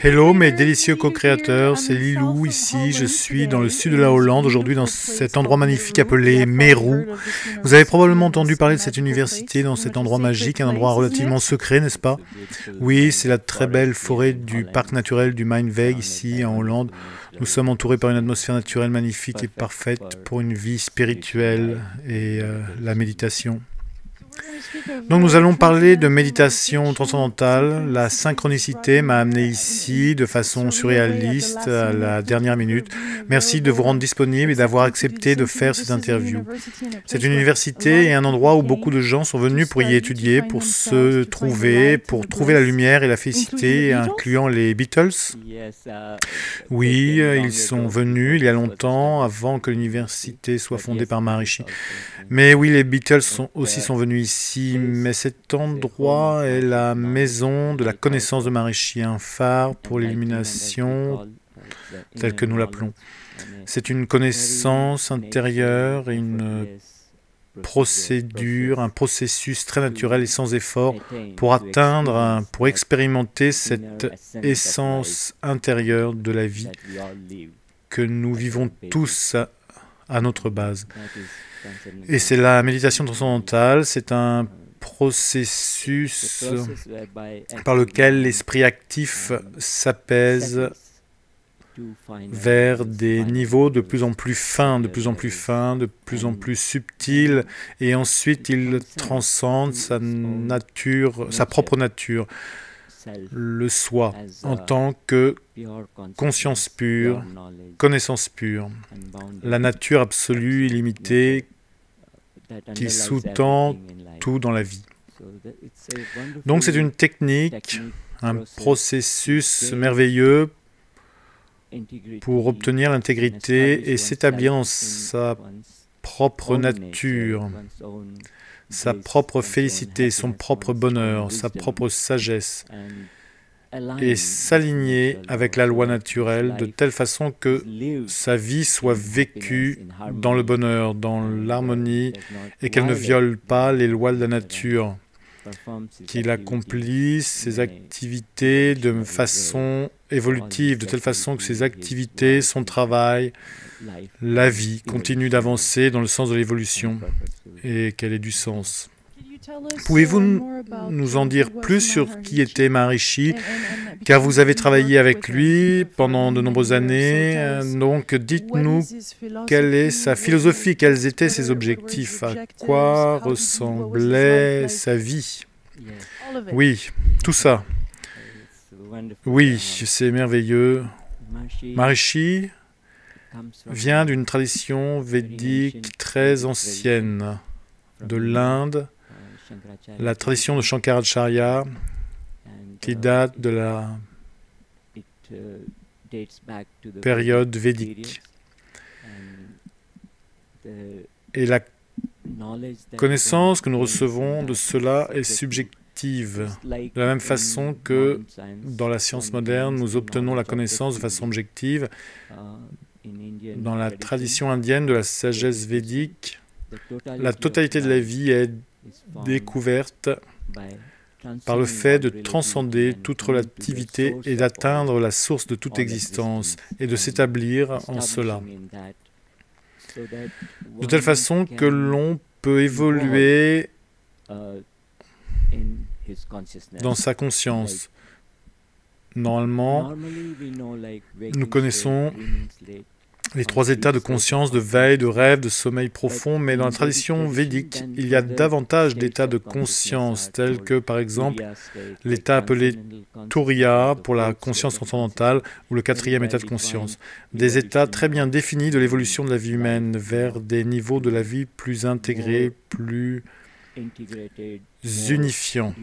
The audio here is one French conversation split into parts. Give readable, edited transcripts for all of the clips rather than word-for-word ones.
Hello mes délicieux co-créateurs, c'est Lilou ici, je suis dans le sud de la Hollande, aujourd'hui dans cet endroit magnifique appelé Meru. Vous avez probablement entendu parler de cette université dans cet endroit magique, un endroit relativement secret, n'est-ce pas? Oui, c'est la très belle forêt du parc naturel du Mijnweg ici en Hollande. Nous sommes entourés par une atmosphère naturelle magnifique et parfaite pour une vie spirituelle et la méditation. Donc nous allons parler de méditation transcendantale. La synchronicité m'a amené ici de façon surréaliste à la dernière minute. Merci de vous rendre disponible et d'avoir accepté de faire cette interview. C'est une université et un endroit où beaucoup de gens sont venus pour y étudier, pour se trouver, pour trouver la lumière et la félicité, incluant les Beatles. Oui, ils sont venus il y a longtemps, avant que l'université soit fondée par Maharishi. Mais oui, les Beatles aussi sont venus ici, mais cet endroit est la maison de la connaissance de Maharishi, un phare pour l'illumination, tel que nous l'appelons. C'est une connaissance intérieure et une procédure, un processus très naturel et sans effort pour atteindre, pour expérimenter cette essence intérieure de la vie que nous vivons tous à notre base. Et c'est la méditation transcendantale, c'est un processus par lequel l'esprit actif s'apaise vers des niveaux de plus en plus fins, de plus en plus fins, de plus en plus subtils, et ensuite il transcende sa nature, sa propre nature, le soi, en tant que conscience pure, connaissance pure, la nature absolue, illimitée, qui sous-tend tout dans la vie. Donc c'est une technique, un processus merveilleux pour obtenir l'intégrité et s'établir dans sa propre nature, sa propre félicité, son propre bonheur, sa propre sagesse, et s'aligner avec la loi naturelle de telle façon que sa vie soit vécue dans le bonheur, dans l'harmonie, et qu'elle ne viole pas les lois de la nature, qu'il accomplisse ses activités de façon évolutive, de telle façon que ses activités, son travail, la vie continue d'avancer dans le sens de l'évolution et qu'elle ait du sens. Pouvez-vous nous en dire plus sur qui était Maharishi, car vous avez travaillé avec lui pendant de nombreuses années, donc dites-nous quelle est sa philosophie, quels étaient ses objectifs, à quoi ressemblait sa vie. Oui, tout ça. Oui, c'est merveilleux. Maharishi vient d'une tradition védique très ancienne de l'Inde, la tradition de Shankaracharya, qui date de la période védique. Et la connaissance que nous recevons de cela est subjective, de la même façon que dans la science moderne, nous obtenons la connaissance de façon objective. Dans la tradition indienne de la sagesse védique, la totalité de la vie est découverte par le fait de transcender toute relativité et d'atteindre la source de toute existence et de s'établir en cela. De telle façon que l'on peut évoluer dans sa conscience. Normalement, nous connaissons les trois états de conscience, de veille, de rêve, de sommeil profond, mais dans la tradition védique, il y a davantage d'états de conscience, tels que, par exemple, l'état appelé Turiya pour la conscience transcendantale, ou le quatrième état de conscience. Des états très bien définis de l'évolution de la vie humaine vers des niveaux de la vie plus intégrés, plus unifiants.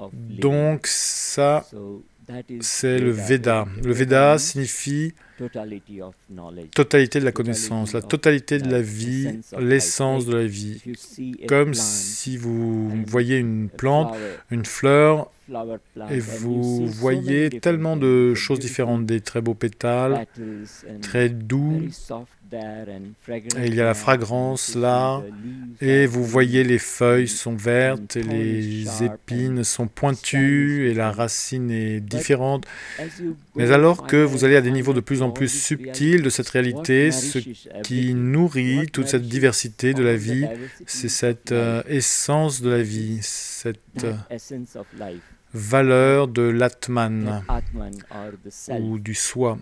Donc ça, c'est le Veda. Le Veda signifie totalité de la connaissance, la totalité de la vie, l'essence de la vie. Comme si vous voyez une plante, une fleur, et vous voyez tellement de choses différentes, des très beaux pétales, très doux, Et il y a la fragrance là, et vous voyez les feuilles sont vertes, et les épines sont pointues, et la racine est différente. Mais alors que vous allez à des niveaux de plus en plus subtils de cette réalité, ce qui nourrit toute cette diversité de la vie, c'est cette essence de la vie, cette valeur de l'Atman, ou du soi,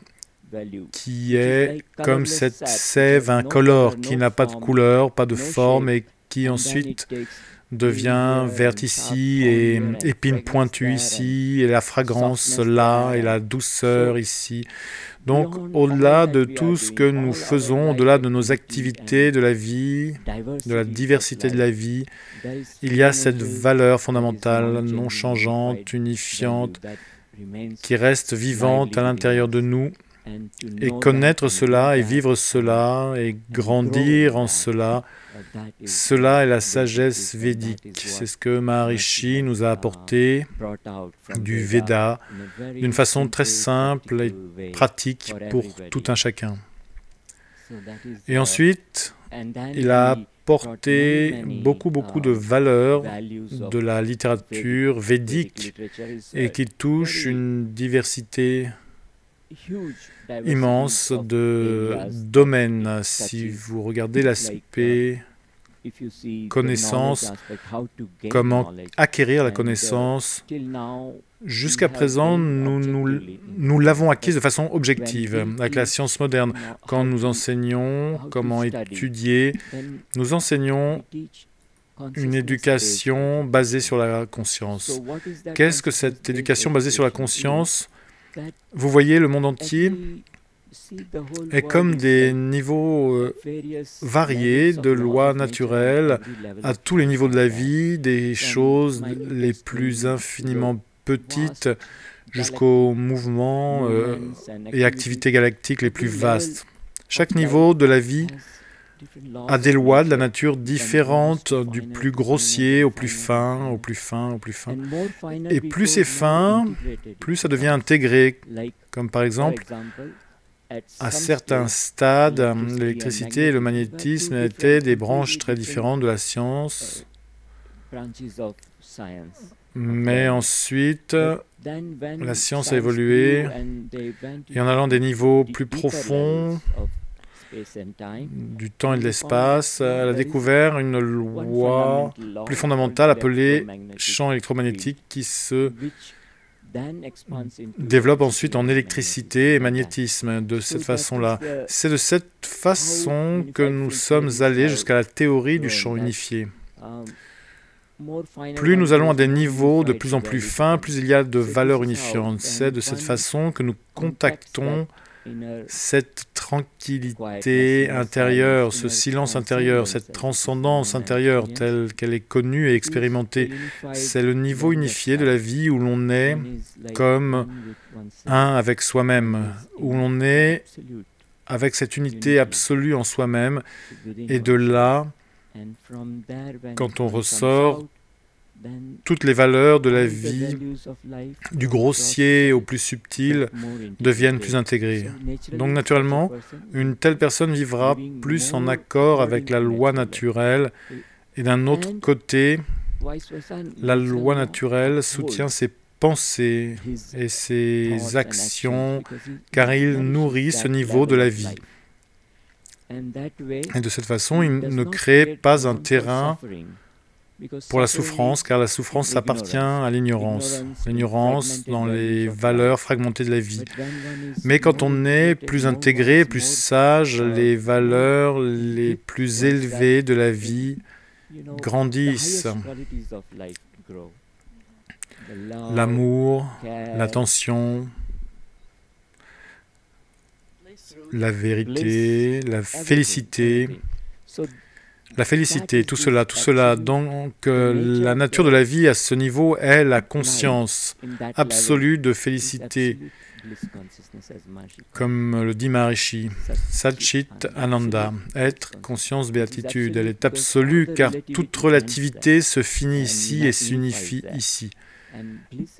qui est comme cette sève incolore, qui n'a pas de couleur, pas de forme, et qui ensuite devient verte ici, et épine pointue ici, et la fragrance là, et la douceur ici. Donc, au-delà de tout ce que nous faisons, au-delà de nos activités de la vie, de la diversité de la vie, il y a cette valeur fondamentale, non changeante, unifiante, qui reste vivante à l'intérieur de nous. Et connaître cela, et vivre cela, et grandir en cela, cela est la sagesse védique. C'est ce que Maharishi nous a apporté du Veda, d'une façon très simple et pratique pour tout un chacun. Et ensuite, il a apporté beaucoup de valeurs de la littérature védique, et qui touche une diversité immense de domaines. Si vous regardez l'aspect connaissance, comment acquérir la connaissance, jusqu'à présent, nous l'avons acquise de façon objective, avec la science moderne. Quand nous enseignons comment étudier, nous enseignons une éducation basée sur la conscience. Qu'est-ce que cette éducation basée sur la conscience ? Vous voyez, le monde entier est comme des niveaux variés de lois naturelles à tous les niveaux de la vie, des choses les plus infiniment petites jusqu'aux mouvements et activités galactiques les plus vastes. Chaque niveau de la vie a des lois de la nature différentes, du plus grossier au plus fin, au plus fin, au plus fin. Et plus c'est fin, plus ça devient intégré. Comme par exemple, à certains stades, l'électricité et le magnétisme étaient des branches très différentes de la science. Mais ensuite, la science a évolué, et en allant des niveaux plus profonds, du temps et de l'espace, elle a découvert une loi plus fondamentale appelée champ électromagnétique qui se développe ensuite en électricité et magnétisme. De cette façon-là, c'est de cette façon que nous sommes allés jusqu'à la théorie du champ unifié. Plus nous allons à des niveaux de plus en plus fins, plus il y a de valeurs unifiantes. C'est de cette façon que nous contactons cette tranquillité intérieure, ce silence intérieur, cette transcendance intérieure telle qu'elle est connue et expérimentée. C'est le niveau unifié de la vie où l'on est comme un avec soi-même, où l'on est avec cette unité absolue en soi-même. Et de là, quand on ressort, toutes les valeurs de la vie, du grossier au plus subtil, deviennent plus intégrées. Donc naturellement, une telle personne vivra plus en accord avec la loi naturelle, et d'un autre côté, la loi naturelle soutient ses pensées et ses actions, car il nourrit ce niveau de la vie. Et de cette façon, il ne crée pas un terrain pour la souffrance, car la souffrance appartient à l'ignorance. L'ignorance dans les valeurs fragmentées de la vie. Mais quand on est plus intégré, plus sage, les valeurs les plus élevées de la vie grandissent. L'amour, l'attention, la vérité, la félicité. La félicité, tout cela. Donc, la nature de la vie à ce niveau est la conscience absolue de félicité, comme le dit Maharishi. Satchit Ananda, être, conscience, béatitude. Elle est absolue car toute relativité se finit ici et s'unifie ici.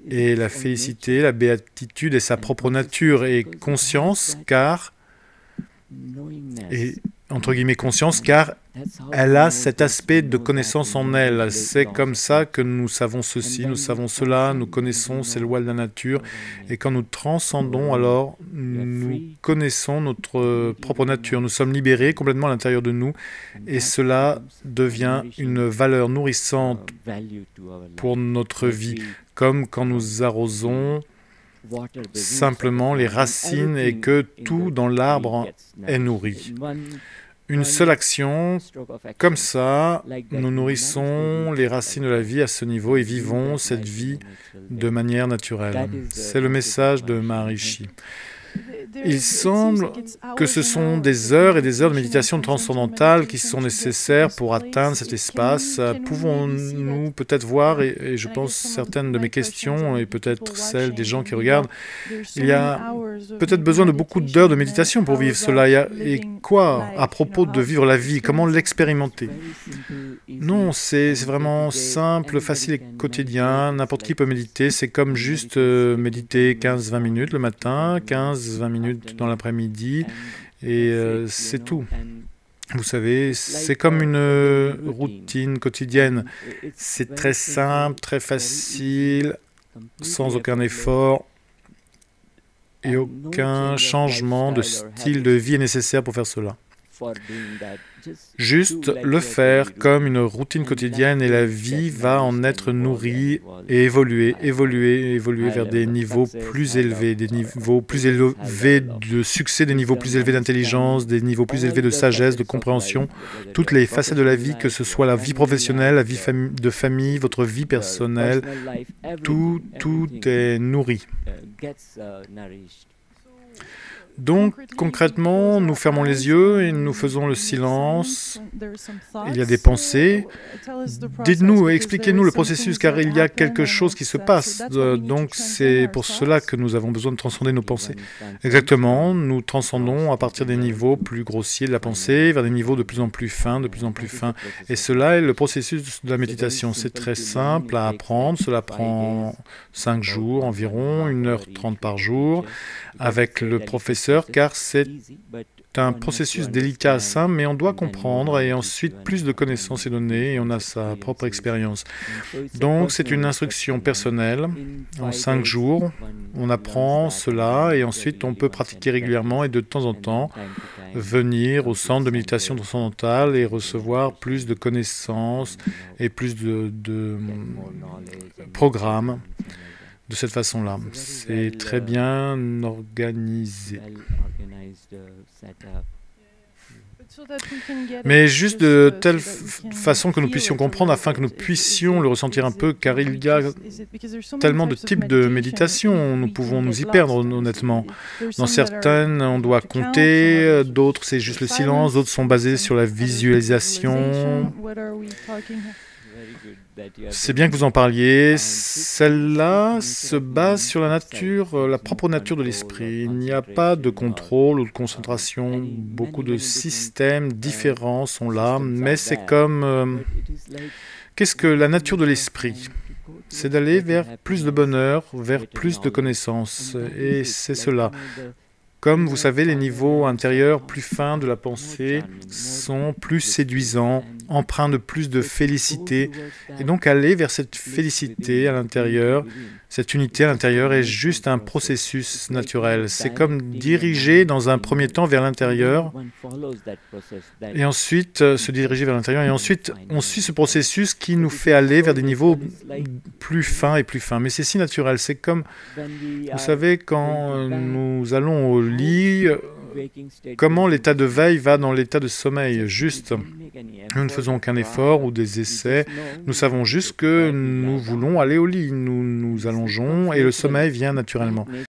Et la félicité, la béatitude est sa propre nature et conscience car et entre guillemets conscience, car elle a cet aspect de connaissance en elle. C'est comme ça que nous savons ceci, nous savons cela, nous connaissons ces lois de la nature. Et quand nous transcendons, alors nous connaissons notre propre nature. Nous sommes libérés complètement à l'intérieur de nous. Et cela devient une valeur nourrissante pour notre vie. Comme quand nous arrosons simplement les racines et que tout dans l'arbre est nourri. Une seule action, comme ça, nous nourrissons les racines de la vie à ce niveau et vivons cette vie de manière naturelle. C'est le message de Maharishi. Il semble que ce sont des heures et des heures de méditation transcendantale qui sont nécessaires pour atteindre cet espace. Pouvons-nous peut-être voir, et je pense certaines de mes questions, et peut-être celles des gens qui regardent, il y a peut-être besoin de beaucoup d'heures de méditation pour vivre cela. Et quoi à propos de vivre la vie? Comment l'expérimenter? Non, c'est vraiment simple, facile et quotidien. N'importe qui peut méditer. C'est comme juste méditer 15-20 minutes le matin, 15-20 minutes dans l'après-midi, et c'est tout. Vous savez, c'est comme une routine quotidienne. C'est très simple, très facile, sans aucun effort, et aucun changement de style de vie est nécessaire pour faire cela. Juste le faire comme une routine quotidienne et la vie va en être nourrie et évoluer vers des niveaux plus élevés, des niveaux plus élevés de succès, des niveaux plus élevés d'intelligence, des niveaux plus élevés de sagesse, de compréhension, toutes les facettes de la vie, que ce soit la vie professionnelle, la vie de famille, votre vie personnelle, tout est nourri. Donc, concrètement, nous fermons les yeux et nous faisons le silence. Il y a des pensées. Dites-nous, expliquez-nous le processus, car il y a quelque chose qui se passe. Donc, c'est pour cela que nous avons besoin de transcender nos pensées. Exactement, nous transcendons à partir des niveaux plus grossiers de la pensée vers des niveaux de plus en plus fins, de plus en plus fins. Et cela est le processus de la méditation. C'est très simple à apprendre. Cela prend 5 jours environ, 1h30 par jour, avec le professeur, car c'est un processus délicat, simple, mais on doit comprendre, et ensuite plus de connaissances est donnée, et on a sa propre expérience. Donc c'est une instruction personnelle. En 5 jours, on apprend cela, et ensuite on peut pratiquer régulièrement, et de temps en temps, venir au centre de méditation transcendantale et recevoir plus de connaissances et plus de programmes. De cette façon-là, c'est très bien organisé. Mais juste de telle façon que nous puissions comprendre, afin que nous puissions le ressentir un peu, car il y a tellement de types de méditation, nous pouvons nous y perdre honnêtement. Dans certaines, on doit compter, d'autres c'est juste le silence, d'autres sont basées sur la visualisation. C'est bien que vous en parliez. Celle-là se base sur la nature, la propre nature de l'esprit. Il n'y a pas de contrôle ou de concentration. Beaucoup de systèmes différents sont là, mais c'est comme... Qu'est-ce que la nature de l'esprit? C'est d'aller vers plus de bonheur, vers plus de connaissances. Et c'est cela. Comme vous savez, les niveaux intérieurs plus fins de la pensée sont plus séduisants, empreints de plus de félicité. Et donc aller vers cette félicité à l'intérieur, cette unité à l'intérieur est juste un processus naturel. C'est comme diriger dans un premier temps vers l'intérieur et ensuite se diriger vers l'intérieur. Et ensuite, on suit ce processus qui nous fait aller vers des niveaux plus fins et plus fins. Mais c'est si naturel. C'est comme, vous savez, quand nous allons au lit, comment l'état de veille va dans l'état de sommeil. Juste, nous ne faisons aucun effort ou des essais. Nous savons juste que nous voulons aller au lit. Nous nous allongeons et le sommeil vient naturellement.